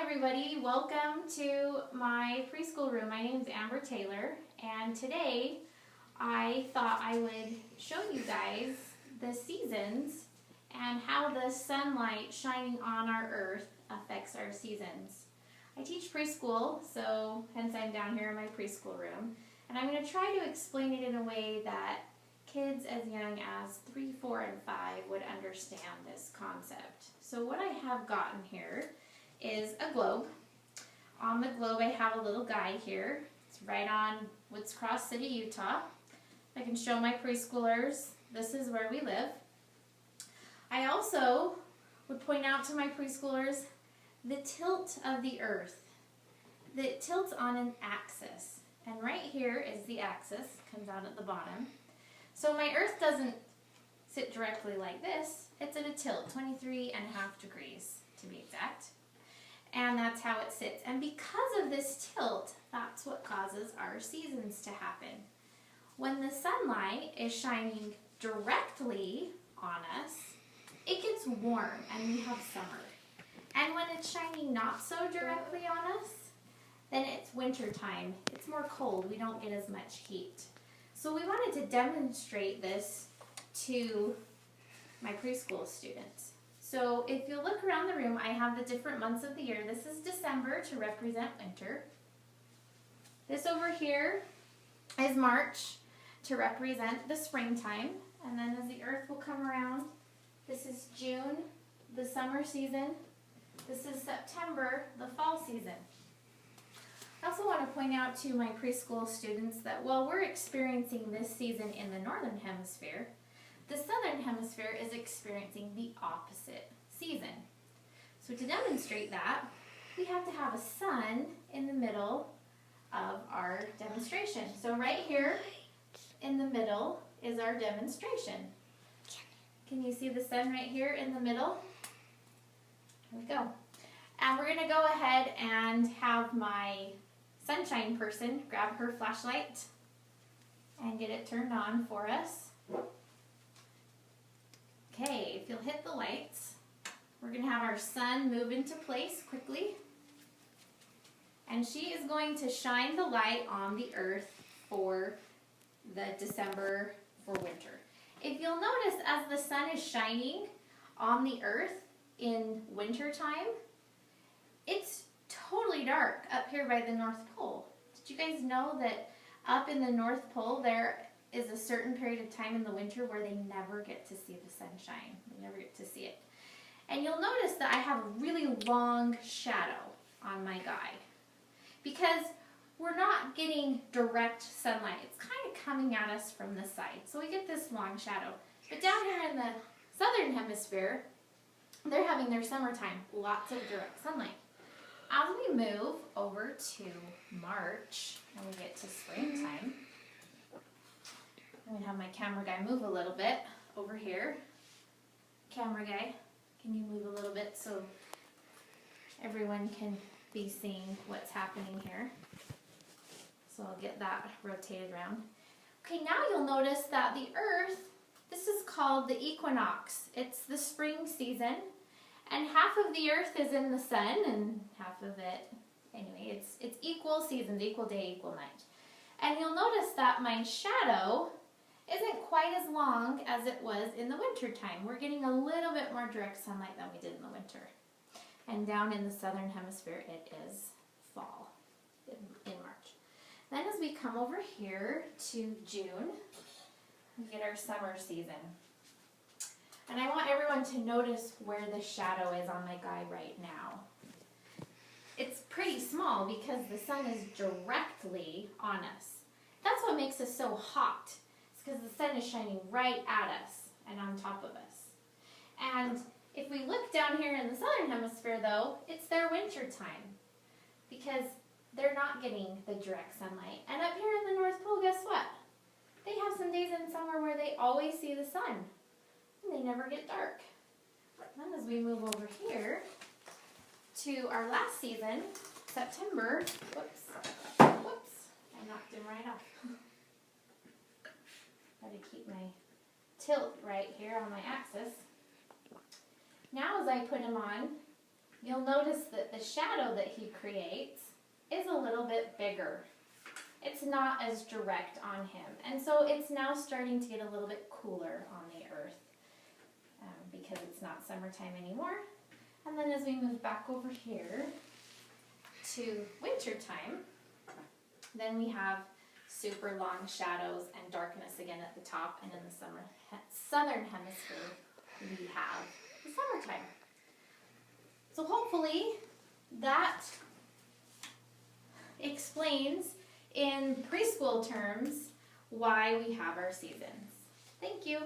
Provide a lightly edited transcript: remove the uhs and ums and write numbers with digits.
everybody, welcome to my preschool room. My name is Amber Taylor, and today I thought I would show you guys the seasons and how the sunlight shining on our earth affects our seasons. I teach preschool, so hence I'm down here in my preschool room, and I'm going to try to explain it in a way that kids as young as 3, 4, and 5 would understand this concept. So what I have gotten here is a globe. On the globe I have a little guide here. It's right on Woods Cross City, Utah. I can show my preschoolers this is where we live. I also would point out to my preschoolers the tilt of the earth. It tilts on an axis, and right here is the axis, comes out at the bottom. So my earth doesn't sit directly like this, it's at a tilt, 23.5 degrees to be exact. And that's how it sits. And because of this tilt, that's what causes our seasons to happen. When the sunlight is shining directly on us, it gets warm and we have summer. And when it's shining not so directly on us, then it's winter time. It's more cold. We don't get as much heat. So we wanted to demonstrate this to my preschool students. So if you look around the room, I have the different months of the year. This is December to represent winter. This over here is March to represent the springtime. And then as the earth will come around, this is June, the summer season. This is September, the fall season. I also want to point out to my preschool students that while we're experiencing this season in the northern hemisphere, the southern hemisphere is experiencing the opposite season. So to demonstrate that, we have to have a sun in the middle of our demonstration. So right here in the middle is our demonstration. Can you see the sun right here in the middle? Here we go. And we're going to go ahead and have my sunshine person grab her flashlight and get it turned on for us. Okay, if you'll hit the lights, we're going to have our sun move into place quickly. And she is going to shine the light on the earth for the December for winter. If you'll notice, as the sun is shining on the earth in winter time, it's totally dark up here by the North Pole. Did you guys know that up in the North Pole there is a certain period of time in the winter where they never get to see the sunshine? They never get to see it. And you'll notice that I have a really long shadow on my guide because we're not getting direct sunlight. It's kind of coming at us from the side. So we get this long shadow. But down here in the southern hemisphere, they're having their summertime, lots of direct sunlight. As we move over to March and we get to springtime, I'm going to have my camera guy move a little bit over here. Camera guy, can you move a little bit so everyone can be seeing what's happening here? So I'll get that rotated around. Okay, now you'll notice that the earth, this is called the equinox. It's the spring season, and half of the earth is in the sun and half of it, anyway, it's equal seasons, equal day, equal night. And you'll notice that my shadow isn't quite as long as it was in the winter time. We're getting a little bit more direct sunlight than we did in the winter. And down in the southern hemisphere, it is fall in March. Then as we come over here to June, we get our summer season. And I want everyone to notice where the shadow is on my guide right now. It's pretty small because the sun is directly on us. That's what makes us so hot. It's because the sun is shining right at us and on top of us. And if we look down here in the southern hemisphere though, it's their winter time because they're not getting the direct sunlight. And up here in the North Pole, guess what? They have some days in summer where they always see the sun. And they never get dark. Then as we move over here to our last season, September, whoops, I knocked him right off. Got to keep my tilt right here on my axis. Now as I put him on, you'll notice that the shadow that he creates is a little bit bigger. It's not as direct on him. And so it's now starting to get a little bit cooler on the earth because it's not summertime anymore. And then as we move back over here to wintertime, then we have super long shadows and darkness again at the top, and in the southern hemisphere we have the summertime. So hopefully that explains in preschool terms why we have our seasons. Thank you.